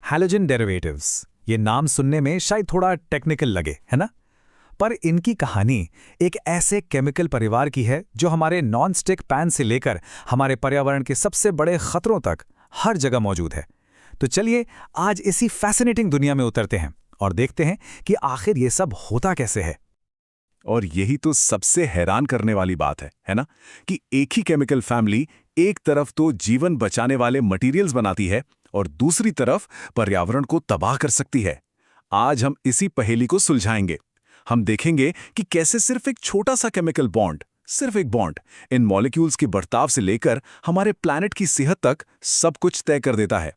Halogen derivatives. ये नाम सुनने में शायद थोड़ा टेक्निकल लगे, है ना? पर इनकी कहानी एक ऐसे केमिकल परिवार की है जो हमारे नॉन स्टिक पैन से लेकर हमारे पर्यावरण के सबसे बड़े खतरों तक हर जगह मौजूद है। तो चलिए आज इसी फैसिनेटिंग दुनिया में उतरते हैं और देखते हैं कि आखिर ये सब होता कैसे है। और यही तो सबसे हैरान करने वाली बात है ना? कि एक ही केमिकल फैमिली एक तरफ तो जीवन बचाने वाले मटेरियल्स बनाती है और दूसरी तरफ पर्यावरण को तबाह कर सकती है। आज हम इसी पहेली को सुलझाएंगे। हम देखेंगे कि कैसे सिर्फ एक छोटा सा केमिकल बॉन्ड, सिर्फ एक बॉन्ड, इन मॉलिक्यूल्स के बर्ताव से लेकर हमारे प्लैनेट की सेहत तक सब कुछ तय कर देता है।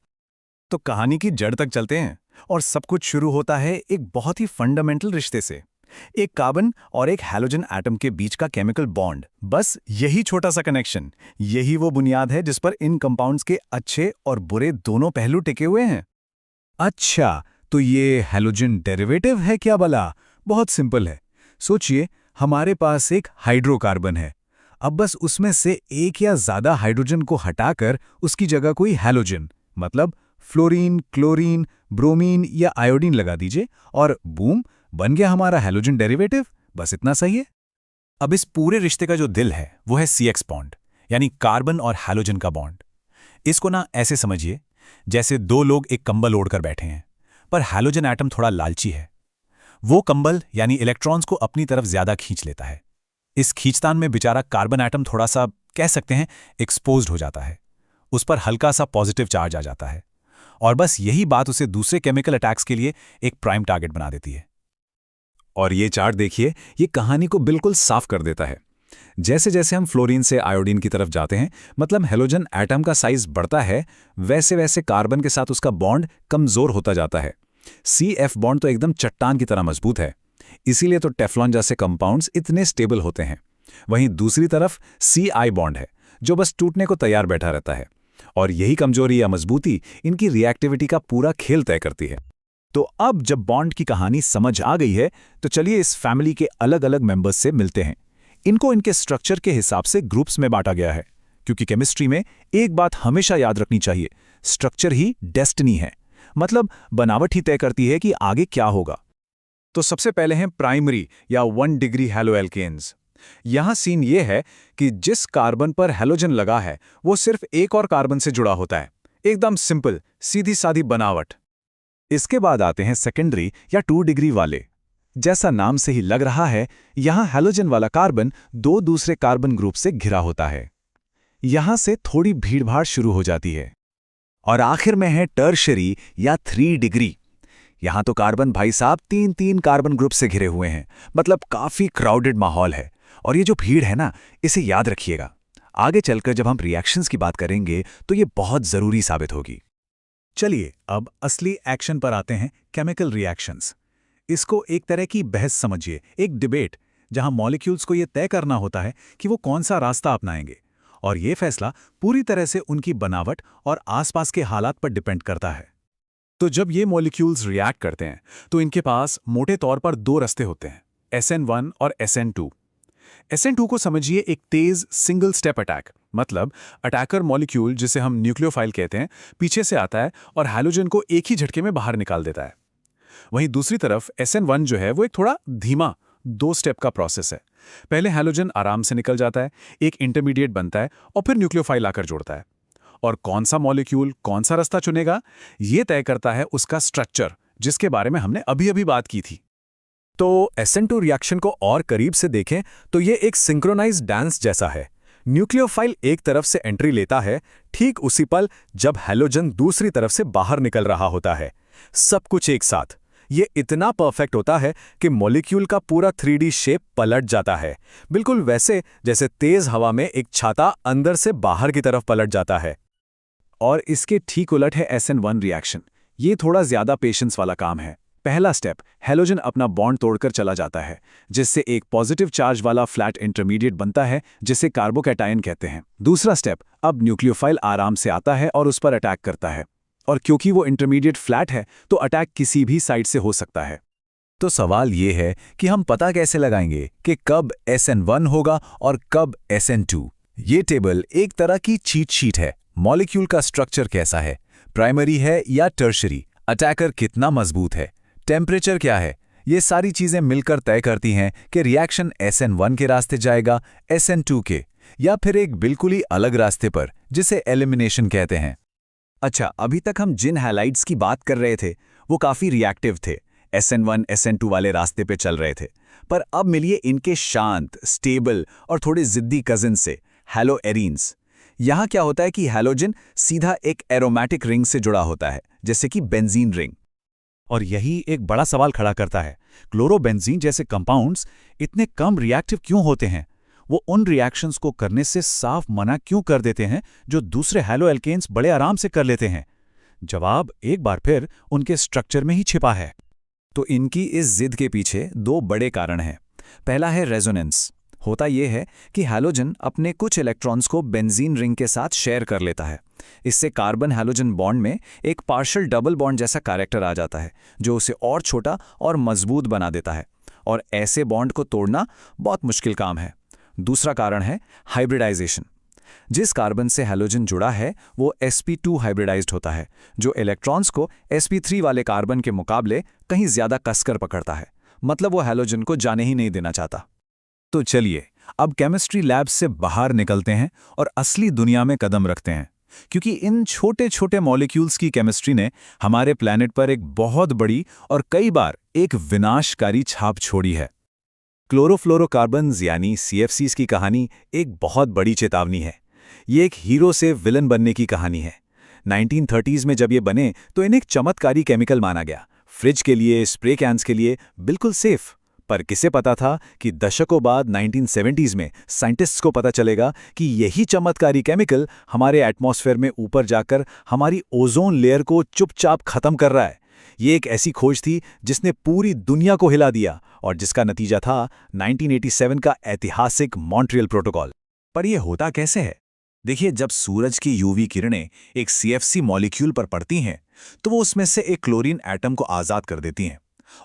तो कहानी की जड़ तक चलते हैं और सब कुछ शुरू होता है एक बहुत ही फंडामेंटल रिश्ते से। एक कार्बन और एक हैलोजन एटम के बीच का केमिकल बॉन्ड। बस यही छोटा सा कनेक्शन, यही वो बुनियाद है जिस पर इन कंपाउंड्स के अच्छे और बुरे दोनों पहलू टिके हुए हैं। अच्छा, तो ये हैलोजन डेरिवेटिव है क्या भला? बहुत सिंपल है। सोचिए, हमारे पास एक हाइड्रोकार्बन है। अब बस उसमें से एक या ज्यादा हाइड्रोजन को हटाकर उसकी जगह कोई हैलोजन, मतलब फ्लोरीन, क्लोरीन, ब्रोमीन या आयोडीन लगा दीजिए और बूम, बन गया हमारा हैलोजन डेरिवेटिव। बस इतना सही है। अब इस पूरे रिश्ते का जो दिल है वो है CX बॉन्ड, यानी कार्बन और हैलोजन का बॉन्ड। इसको ना ऐसे समझिए जैसे दो लोग एक कंबल ओढ़कर बैठे हैं, पर हैलोजन एटम थोड़ा लालची है। वो कंबल यानी इलेक्ट्रॉन्स को अपनी तरफ ज्यादा खींच लेता है। इस खींचतान में बेचारा कार्बन एटम थोड़ा सा, कह सकते हैं, एक्सपोज्ड हो जाता है। उस पर हल्का सा पॉजिटिव चार्ज आ जाता है और बस यही बात उसे दूसरे केमिकल अटैक्स के लिए एक प्राइम टारगेट बना देती है। और ये चार्ट देखिए, ये कहानी को बिल्कुल साफ कर देता है। जैसे जैसे हम फ्लोरीन से आयोडीन की तरफ जाते हैं, मतलब हैलोजन एटम का साइज बढ़ता है, वैसे वैसे कार्बन के साथ उसका बॉन्ड कमजोर होता जाता है। CF बॉन्ड तो एकदम चट्टान की तरह मजबूत है, इसीलिए तो टेफ्लॉन जैसे कंपाउंड्स इतने स्टेबल होते हैं। वहीं दूसरी तरफ CI बॉन्ड है जो बस टूटने को तैयार बैठा रहता है, और यही कमजोरी या मजबूती इनकी रिएक्टिविटी का पूरा खेल तय करती है। तो अब जब बॉन्ड की कहानी समझ आ गई है, तो चलिए इस फैमिली के अलग अलग मेंबर्स से मिलते हैं। इनको इनके स्ट्रक्चर के हिसाब से ग्रुप्स में बांटा गया है, क्योंकि केमिस्ट्री में एक बात हमेशा याद रखनी चाहिए, स्ट्रक्चर ही डेस्टिनी है। मतलब बनावट ही तय करती है कि आगे क्या होगा। तो सबसे पहले हैं प्राइमरी या 1 डिग्री हैलोएल्केन्स। यहां सीन ये है कि जिस कार्बन पर हैलोजन लगा है वो सिर्फ एक और कार्बन से जुड़ा होता है। एकदम सिंपल, सीधी सादी बनावट। इसके बाद आते हैं सेकेंडरी या 2 डिग्री वाले। जैसा नाम से ही लग रहा है, यहां हैलोजन वाला कार्बन दो दूसरे कार्बन ग्रुप से घिरा होता है। यहां से थोड़ी भीड़भाड़ शुरू हो जाती है। और आखिर में है टर्शरी या 3 डिग्री। यहां तो कार्बन भाई साहब 3-3 कार्बन ग्रुप से घिरे हुए हैं, मतलब काफी क्राउडेड माहौल है। और ये जो भीड़ है ना, इसे याद रखिएगा, आगे चलकर जब हम रिएक्शंस की बात करेंगे तो ये बहुत जरूरी साबित होगी। चलिए अब असली एक्शन पर आते हैं, केमिकल रिएक्शंस। इसको एक तरह की बहस समझिए, एक डिबेट, जहां मॉलिक्यूल्स को यह तय करना होता है कि वो कौन सा रास्ता अपनाएंगे, और ये फैसला पूरी तरह से उनकी बनावट और आसपास के हालात पर डिपेंड करता है। तो जब ये मॉलिक्यूल्स रिएक्ट करते हैं तो इनके पास मोटे तौर पर 2 रास्ते होते हैं, SN1 और SN2। SN2 को समझिए एक तेज सिंगल स्टेप अटैक, मतलब अटैकर मॉलिक्यूल, जिसे हम न्यूक्लियोफाइल कहते हैं, पीछे से आता है और हैलोजन को एक ही झटके में बाहर निकाल देता है। वहीं दूसरी तरफ SN1 जो है वो एक थोड़ा धीमा 2 स्टेप का प्रोसेस है। पहले हैलोजन आराम से निकल जाता है, एक इंटरमीडिएट बनता है और फिर न्यूक्लियोफाइल आकर जोड़ता है। और कौन सा मॉलिक्यूल कौन सा रास्ता चुनेगा, ये तय करता है उसका स्ट्रक्चर, जिसके बारे में हमने अभी अभी बात की थी। तो SN2 रिएक्शन को और करीब से देखें तो ये एक सिंक्रोनाइज्ड डांस जैसा है। न्यूक्लियोफाइल एक तरफ से एंट्री लेता है, ठीक उसी पल जब हैलोजन दूसरी तरफ से बाहर निकल रहा होता है। सब कुछ एक साथ। ये इतना परफेक्ट होता है कि मॉलिक्यूल का पूरा 3D शेप पलट जाता है, बिल्कुल वैसे जैसे तेज हवा में एक छाता अंदर से बाहर की तरफ पलट जाता है। और इसके ठीक उलट है SN1 रिएक्शन। ये थोड़ा ज्यादा पेशेंस वाला काम है। पहला स्टेप, हैलोजन अपना बॉन्ड तोड़कर चला जाता है, जिससे एक पॉजिटिव चार्ज वाला फ्लैट इंटरमीडिएट बनता है, जिसे कार्बोकैटायन कहते हैं। दूसरा स्टेप, अब न्यूक्लियोफाइल आराम से आता है और उस पर अटैक करता है, और क्योंकि वो इंटरमीडिएट फ्लैट है तो अटैक किसी भी साइड से हो सकता है। तो सवाल ये है कि हम पता कैसे लगाएंगे कि कब SN1 होगा और कब SN2? ये टेबल एक तरह की चीट शीट है। मॉलिक्यूल का स्ट्रक्चर कैसा है, प्राइमरी है या टर्शरी, अटैकर कितना मजबूत है, टेम्परेचर क्या है, ये सारी चीजें मिलकर तय करती हैं कि रिएक्शन SN1 के रास्ते जाएगा, SN2 के, या फिर एक बिल्कुल ही अलग रास्ते पर, जिसे एलिमिनेशन कहते हैं। अच्छा, अभी तक हम जिन हैलाइड्स की बात कर रहे थे वो काफ़ी रिएक्टिव थे, SN1, SN2 वाले रास्ते पे चल रहे थे। पर अब मिलिए इनके शांत, स्टेबल और थोड़े जिद्दी कजिन से, हैलोएरीन्स। यहाँ क्या होता है कि हैलोजन सीधा एक एरोमेटिक रिंग से जुड़ा होता है, जैसे कि बेंजीन रिंग। और यही एक बड़ा सवाल खड़ा करता है, क्लोरोबेंजीन जैसे कंपाउंड्स इतने कम रिएक्टिव क्यों होते हैं? वो उन रिएक्शंस को करने से साफ मना क्यों कर देते हैं जो दूसरे हैलोएल्केन्स बड़े आराम से कर लेते हैं? जवाब एक बार फिर उनके स्ट्रक्चर में ही छिपा है। तो इनकी इस जिद के पीछे दो बड़े कारण हैं। पहला है रेजोनेंस। होता यह है कि हैलोजन अपने कुछ इलेक्ट्रॉन्स को बेंजीन रिंग के साथ शेयर कर लेता है। इससे कार्बन हैलोजन बॉन्ड में एक पार्शियल डबल बॉन्ड जैसा कैरेक्टर आ जाता है, जो उसे और छोटा और मजबूत बना देता है, और ऐसे बॉन्ड को तोड़ना बहुत मुश्किल काम है। दूसरा कारण है हाइब्रिडाइजेशन। जिस कार्बन से हैलोजन जुड़ा है वो sp2 हाइब्रिडाइज्ड होता है, जो इलेक्ट्रॉन्स को sp3 वाले कार्बन के मुकाबले कहीं ज्यादा कसकर पकड़ता है। मतलब वो हैलोजन को जाने ही नहीं देना चाहता। तो चलिए अब केमिस्ट्री लैब से बाहर निकलते हैं और असली दुनिया में कदम रखते हैं, क्योंकि इन छोटे छोटे मॉलिक्यूल्स की केमिस्ट्री ने हमारे प्लैनेट पर एक बहुत बड़ी और कई बार एक विनाशकारी छाप छोड़ी है। क्लोरोफ्लोरोकार्बन्स यानी CFCs की कहानी एक बहुत बड़ी चेतावनी है। ये एक हीरो से विलन बनने की कहानी है। 1930s में जब ये बने तो इन्हें एक चमत्कारी केमिकल माना गया, फ्रिज के लिए, स्प्रे कैंस के लिए बिल्कुल सेफ। पर किसे पता था कि दशकों बाद 1970s में साइंटिस्ट्स को पता चलेगा कि यही चमत्कारी केमिकल हमारे एटमॉस्फेयर में ऊपर जाकर हमारी ओजोन लेयर को चुपचाप खत्म कर रहा है। ये एक ऐसी खोज थी जिसने पूरी दुनिया को हिला दिया और जिसका नतीजा था 1987 का ऐतिहासिक मॉन्ट्रियल प्रोटोकॉल। पर यह होता कैसे है? देखिए, जब सूरज की यूवी किरणें एक CFC मॉलिक्यूल पर पड़ती हैं तो वो उसमें से एक क्लोरीन एटम को आज़ाद कर देती हैं,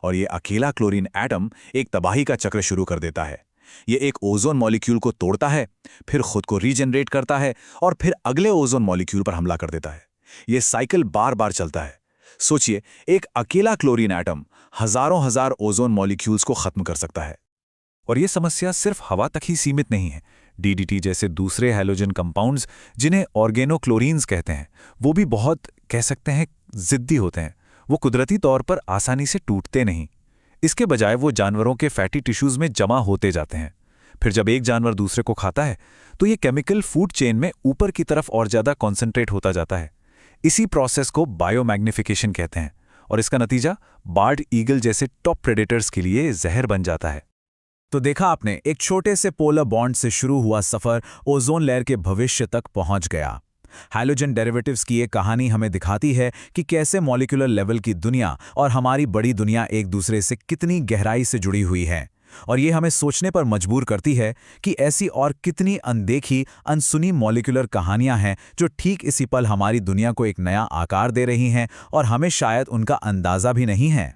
और ये अकेला क्लोरीन एटम एक तबाही का चक्र शुरू कर देता है। ये एक ओजोन मॉलिक्यूल को तोड़ता है, फिर खुद को रीजनरेट करता है और फिर अगले ओजोन मॉलिक्यूल पर हमला कर देता है। ये साइकिल बार बार चलता है। सोचिए, एक अकेला क्लोरीन एटम हजारों हजार ओजोन मॉलिक्यूल्स को खत्म कर सकता है। और ये समस्या सिर्फ हवा तक ही सीमित नहीं है। DDT जैसे दूसरे हैलोजन कंपाउंड्स, जिन्हें ऑर्गेनोक्लोरीन्स कहते हैं, वो भी बहुत कह सकते हैं जिद्दी होते हैं। वो कुदरती तौर पर आसानी से टूटते नहीं। इसके बजाय वो जानवरों के फैटी टिश्यूज में जमा होते जाते हैं। फिर जब एक जानवर दूसरे को खाता है तो ये केमिकल फूड चेन में ऊपर की तरफ और ज़्यादा कॉन्सेंट्रेट होता जाता है। इसी प्रोसेस को बायोमैग्निफिकेशन कहते हैं, और इसका नतीजा बार्ड ईगल जैसे टॉप प्रेडेटर्स के लिए जहर बन जाता है। तो देखा आपने, एक छोटे से पोलर बॉन्ड से शुरू हुआ सफर ओजोन लेयर के भविष्य तक पहुंच गया। हैलोजन डेरिवेटिव्स की ये कहानी हमें दिखाती है कि कैसे मॉलिक्यूलर लेवल की दुनिया और हमारी बड़ी दुनिया एक दूसरे से कितनी गहराई से जुड़ी हुई है, और ये हमें सोचने पर मजबूर करती है कि ऐसी और कितनी अनदेखी, अनसुनी मॉलिक्यूलर कहानियां हैं जो ठीक इसी पल हमारी दुनिया को एक नया आकार दे रही हैं और हमें शायद उनका अंदाजा भी नहीं है।